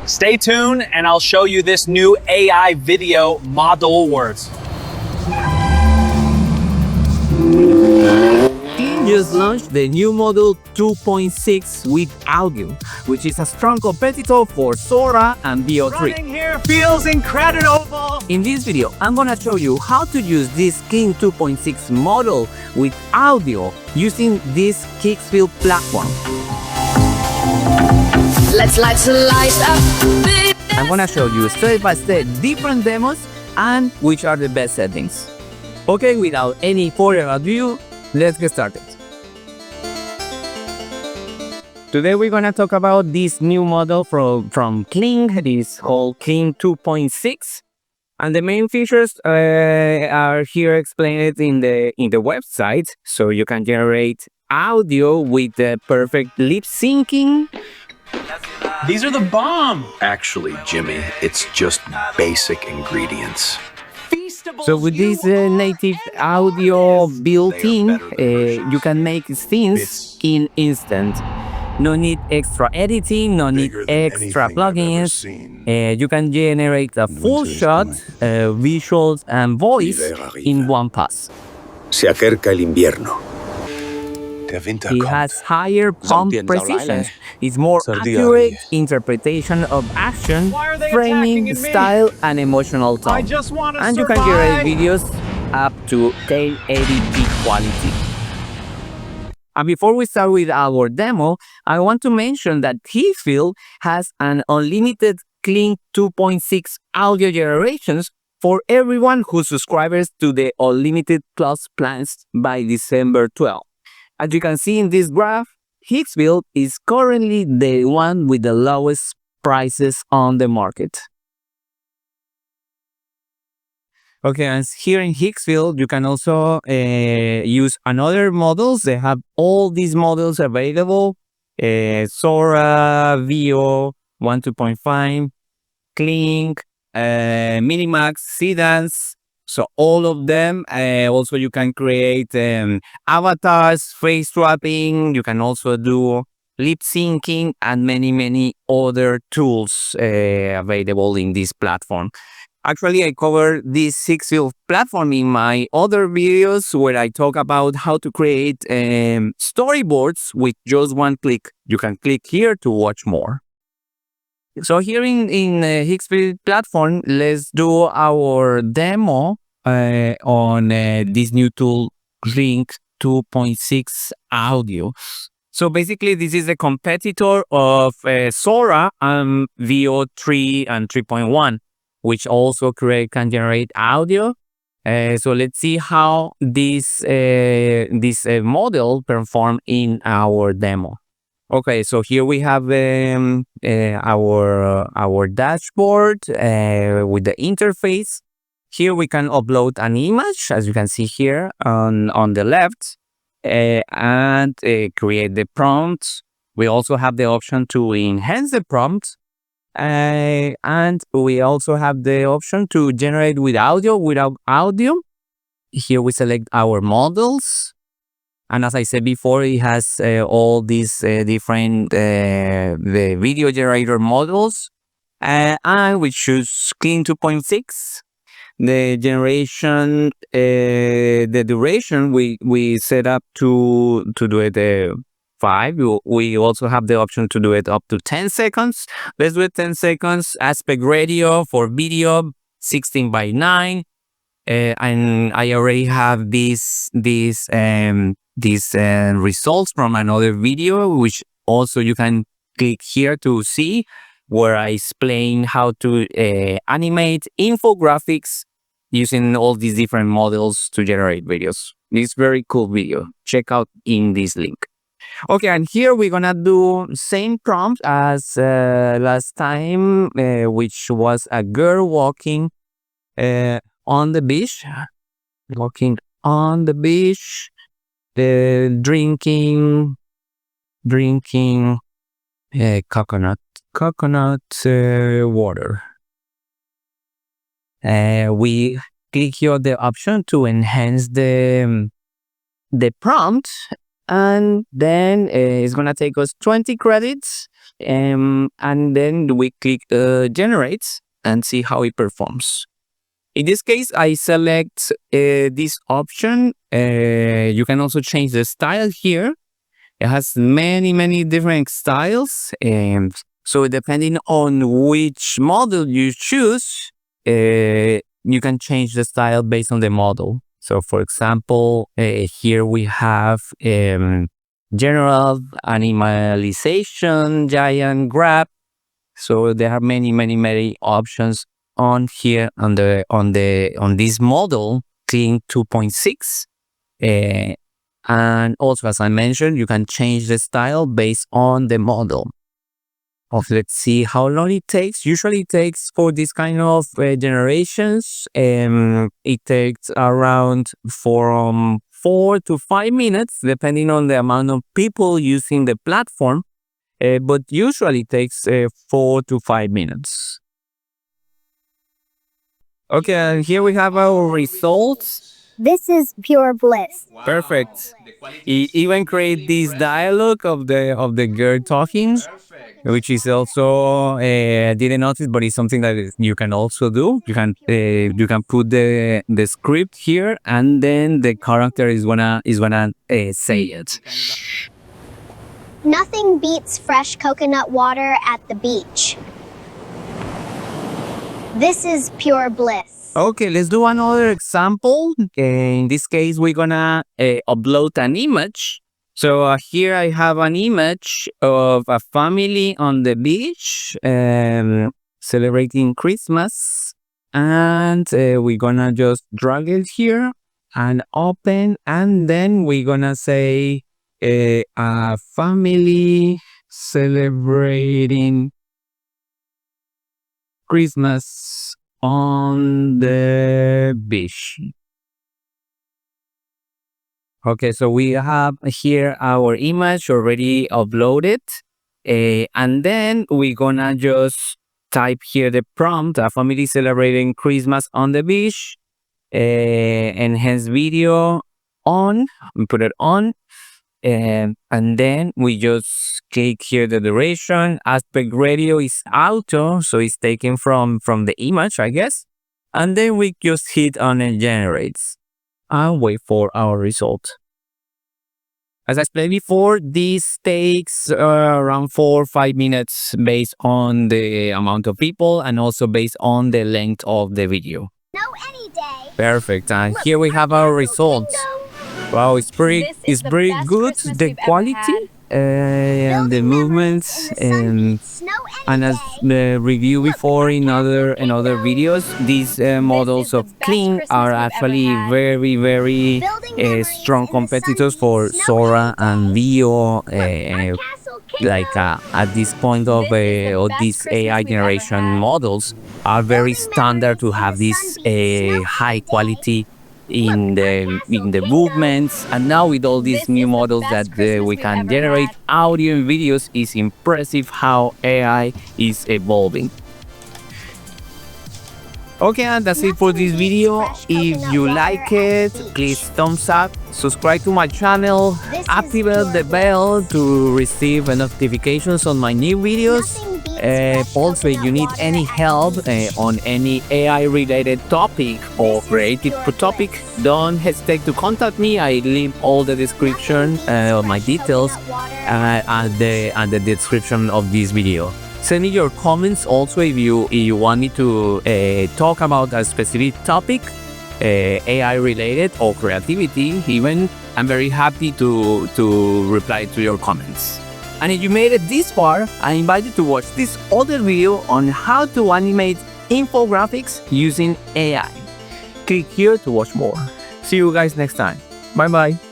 Stay tuned and I'll show you this new AI video model words. Kling just launched the new model 2.6 with audio, which is a strong competitor for Sora and Veo 3. Running here feels incredible. In this video, I'm gonna show you how to use this Kling 2.6 model with audio using this Higgsfield platform. Let's light up. I'm gonna show you step by step different demos and which are the best settings. Okay, without any further ado, let's get started. Today we're gonna talk about this new model from Kling. It is called Kling 2.6, and the main features are here explained in the website. So you can generate audio with the perfect lip syncing. These are the bomb. Actually, Jimmy, it's just basic ingredients. So with this native audio built-in, you can make scenes in instant. No need extra editing, no need extra plugins. You can generate a full shot, visuals and voice in one pass. Se acerca el invierno. It has higher prompt precision. It's more accurate interpretation of action, framing, style, and emotional tone. I just want to And you can generate videos up to 1080p quality. And before we start with our demo, I want to mention that Higgsfield has an unlimited Kling 2.6 audio generations for everyone who subscribes to the Unlimited Plus plans by December 12. As you can see in this graph, Higgsfield is currently the one with the lowest prices on the market. Okay, and here in Higgsfield, you can also use another models. They have all these models available. Sora, Veo, 1.2.5, Kling, Minimax, sedans. So all of them. Also, you can create avatars, face swapping. You can also do lip syncing and many other tools available in this platform. Actually, I covered this Higgsfield platform in my other videos where I talk about how to create storyboards with just one click. You can click here to watch more. So here in Higgsfield platform, let's do our demo on this new tool, Kling 2.6 audio. So basically, this is a competitor of Sora and Veo 3 and 3.1. which also can generate audio. So let's see how this model perform in our demo. Okay, so here we have our dashboard with the interface. Here we can upload an image, as you can see here on the left, and create the prompts. We also have the option to enhance the prompts. And we also have the option to generate with audio, without audio. Here we select our models. And as I said before, it has all these different the video generator models. And we choose Kling 2.6. The generation, the duration we set up to do it 5. We also have the option to do it up to 10 seconds. Let's do it 10 seconds. Aspect ratio for video 16:9. And I already have these results from another video, which also you can click here to see, where I explain how to animate infographics using all these different models to generate videos. It's very cool video. Check out in this link. Okay, and here we're gonna do same prompt as last time, which was a girl walking on the beach, drinking coconut water. We click here the option to enhance the prompt, and then it's gonna take us 20 credits and then we click generate and see how it performs. In this case, I select this option. You can also change the style here. It has many different styles, and so depending on which model you choose, you can change the style based on the model. So for example, here we have general animalization, giant grab. So there are many options on here on this model, Kling 2.6. And also, as I mentioned, you can change the style based on the model. Let's see how long it takes. Usually it takes for this kind of generations, it takes around from 4 to 5 minutes, depending on the amount of people using the platform. But usually it takes 4 to 5 minutes. Okay, and here we have our results. This is pure bliss. Perfect. It even create this dialogue of the girl talking, which is also I didn't notice, but it's something that you can also do. You can put the script here, and then the character is gonna say it. Nothing beats fresh coconut water at the beach. This is pure bliss. Okay, let's do another example. In this case, we're gonna upload an image. So here I have an image of a family on the beach celebrating Christmas. And we're gonna just drag it here and open. And then we're gonna say a family celebrating Christmas on the beach. Okay, so we have here our image already uploaded, and then we're gonna just type here the prompt: a family celebrating Christmas on the beach, enhance video on, we put it on, and then we just click here the duration. Aspect ratio is auto, so it's taken from the image, I guess. And then we just hit on it generates and wait for our result. As I explained before, this takes around 4 or 5 minutes based on the amount of people and also based on the length of the video. No, any day. Perfect. And here we have our results. Wow, it's pretty good. The quality and the movements and as the review before in other videos, these models of Kling are actually very strong competitors for Sora and Veo. Like at this point of these AI generation models are very standard to have this high quality in the movements, and now with all these new models that we can generate audio and videos, is impressive how AI is evolving. Okay, and that's it for this video. If you like it, please thumbs up, subscribe to my channel, activate the bell to receive notifications on my new videos. Also, if you need any help on any AI related topic or creative topic, don't hesitate to contact me. I leave all the description of my details at the description of this video. Send me your comments also if you want me to talk about a specific topic, AI related or creativity even. I'm very happy to reply to your comments. And if you made it this far, I invite you to watch this other video on how to animate infographics using AI. Click here to watch more. See you guys next time. Bye bye.